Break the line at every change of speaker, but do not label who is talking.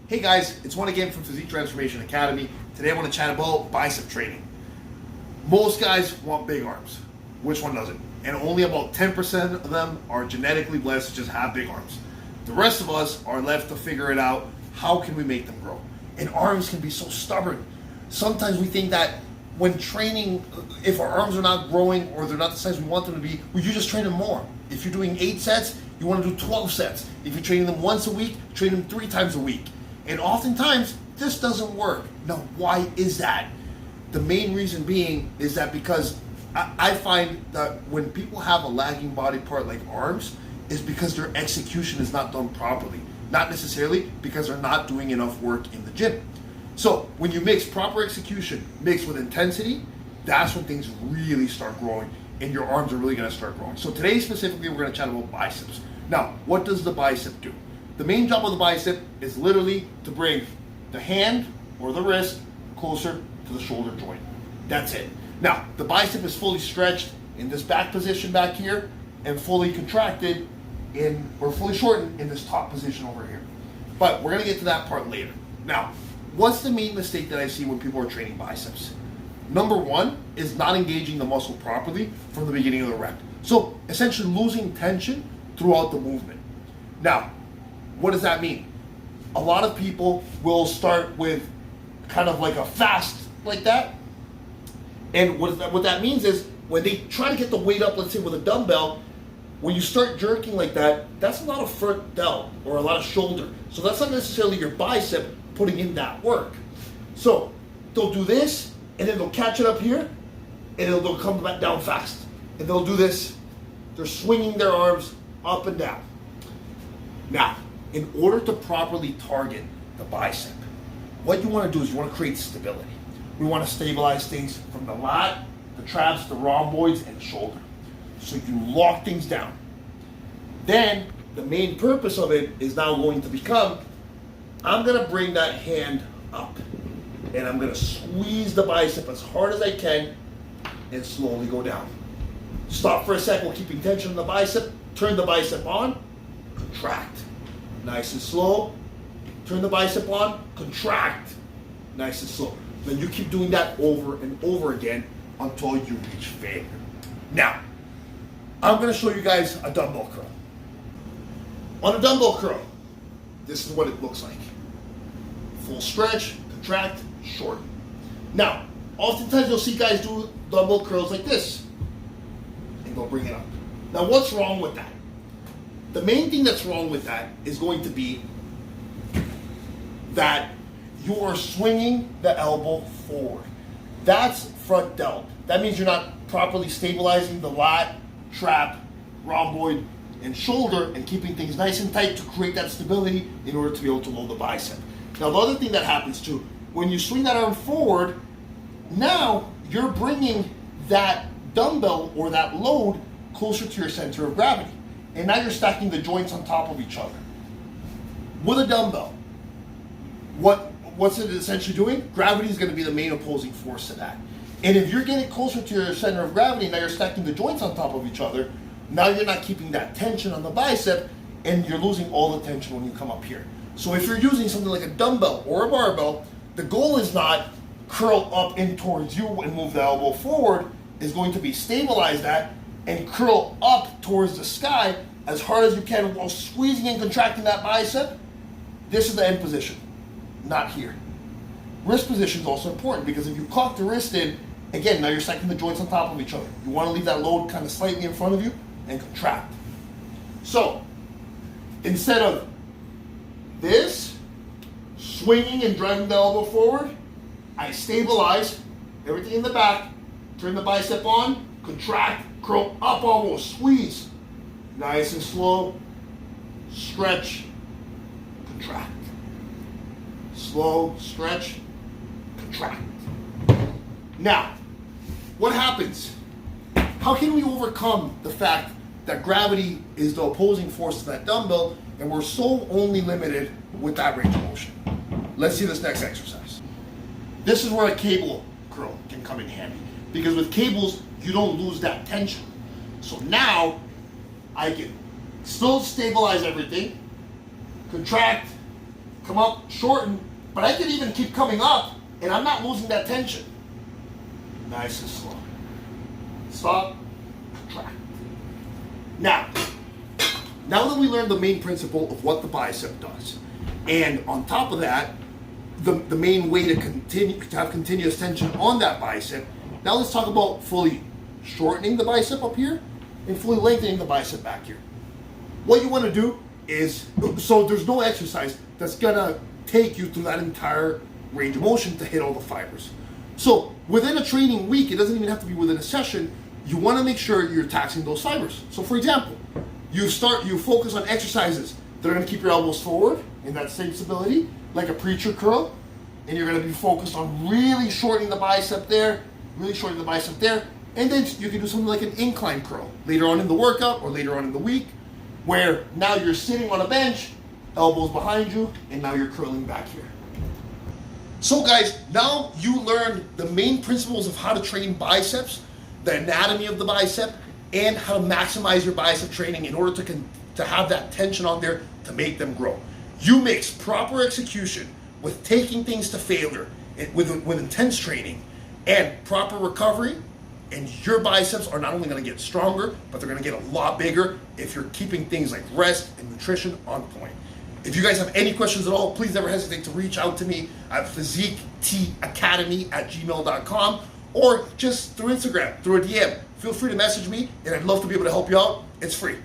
Hey guys, it's One again from Physique Transformation Academy. Today I want to chat about bicep training. Most guys want big arms. Which one doesn't? And only about 10% of them are genetically blessed to just have big arms. The rest of us are left to figure it out. How can we make them grow? And arms can be so stubborn. Sometimes we think that when training, if our arms are not growing or they're not the size we want them to be, well, you just train them more. If you're doing 8 sets, you want to do 12 sets. If you're training them once a week, train them 3 times a week. And oftentimes, this doesn't work. Now, why is that? The main reason being is that because I find that when people have a lagging body part like arms, is because their execution is not done properly. Not necessarily because they're not doing enough work in the gym. So when you mix proper execution mixed with intensity, that's when things really start growing and your arms are really going to start growing. So today specifically, we're going to chat about biceps. Now, what does the bicep do? The main job of the bicep is literally to bring the hand or the wrist closer to the shoulder joint. That's it. Now, the bicep is fully stretched in this back position back here and fully contracted or fully shortened in this top position over here. But we're going to get to that part later. Now, what's the main mistake that I see when people are training biceps? Number one is not engaging the muscle properly from the beginning of the rep. So essentially losing tension throughout the movement. Now, what does that mean? A lot of people will start with kind of like a fast like that. And what that means is when they try to get the weight up, let's say with a dumbbell, when you start jerking like that, that's a lot of front delt or a lot of shoulder. So that's not necessarily your bicep putting in that work. So they'll do this and then they'll catch it up here and they'll come back down fast. And they'll do this. They're swinging their arms up and down. Now, in order to properly target the bicep, what you want to do is you want to create stability. We want to stabilize things from the lat, the traps, the rhomboids, and the shoulder. So you lock things down. Then, the main purpose of it is now going to become, I'm going to bring that hand up. And I'm going to squeeze the bicep as hard as I can and slowly go down. Stop for a second while keeping tension on the bicep. Turn the bicep on, contract. Nice and slow. Turn the bicep on, contract. Nice and slow. Then you keep doing that over and over again until you reach failure. Now, I'm going to show you guys a dumbbell curl. On a dumbbell curl, this is what it looks like. Full stretch, contract, shorten. Now, oftentimes you'll see guys do dumbbell curls like this. And they'll bring it up. Now, what's wrong with that? The main thing that's wrong with that is going to be that you are swinging the elbow forward. That's front delt. That means you're not properly stabilizing the lat, trap, rhomboid, and shoulder and keeping things nice and tight to create that stability in order to be able to load the bicep. Now, the other thing that happens too, when you swing that arm forward, now you're bringing that dumbbell or that load closer to your center of gravity. And now you're stacking the joints on top of each other. With a dumbbell, what's it essentially doing? Gravity is going to be the main opposing force to that. And if you're getting closer to your center of gravity, now you're stacking the joints on top of each other, now you're not keeping that tension on the bicep, and you're losing all the tension when you come up here. So if you're using something like a dumbbell or a barbell, the goal is not curl up in towards you and move the elbow forward, is going to be stabilize that and curl up towards the sky as hard as you can while squeezing and contracting that bicep. This is the end position, not here. Wrist position is also important because if you cock the wrist in, again, now you're stacking the joints on top of each other. You want to leave that load kind of slightly in front of you and contract. So, instead of this, swinging and driving the elbow forward, I stabilize everything in the back, turn the bicep on, contract, curl up almost, squeeze. Nice and slow, stretch, contract. Slow, stretch, contract. Now, what happens? How can we overcome the fact that gravity is the opposing force to that dumbbell and we're so only limited with that range of motion? Let's see this next exercise. This is where a cable curl can come in handy because with cables, you don't lose that tension. So now, I can still stabilize everything, contract, come up, shorten, but I can even keep coming up and I'm not losing that tension. Nice and slow. Stop, contract. Now that we learned the main principle of what the bicep does, and on top of that, the main way to have continuous tension on that bicep, now let's talk about fully shortening the bicep up here and fully lengthening the bicep back here. What you want to do is, so there's no exercise that's gonna take you through that entire range of motion to hit all the fibers. So within a training week, it doesn't even have to be within a session, you want to make sure you're taxing those fibers. So for example, you focus on exercises that are going to keep your elbows forward in that same stability, like a preacher curl, and you're going to be focused on really shortening the bicep there, and then you can do something like an incline curl later on in the workout or later on in the week, where now you're sitting on a bench, elbows behind you, and now you're curling back here. So guys, now you learned the main principles of how to train biceps, the anatomy of the bicep, and how to maximize your bicep training in order to have that tension on there to make them grow. You mix proper execution with taking things to failure, with intense training and proper recovery, and your biceps are not only going to get stronger, but they're going to get a lot bigger if you're keeping things like rest and nutrition on point. If you guys have any questions at all, please never hesitate to reach out to me at physiqueacademy@gmail.com or just through Instagram, through a DM. Feel free to message me, and I'd love to be able to help you out. It's free.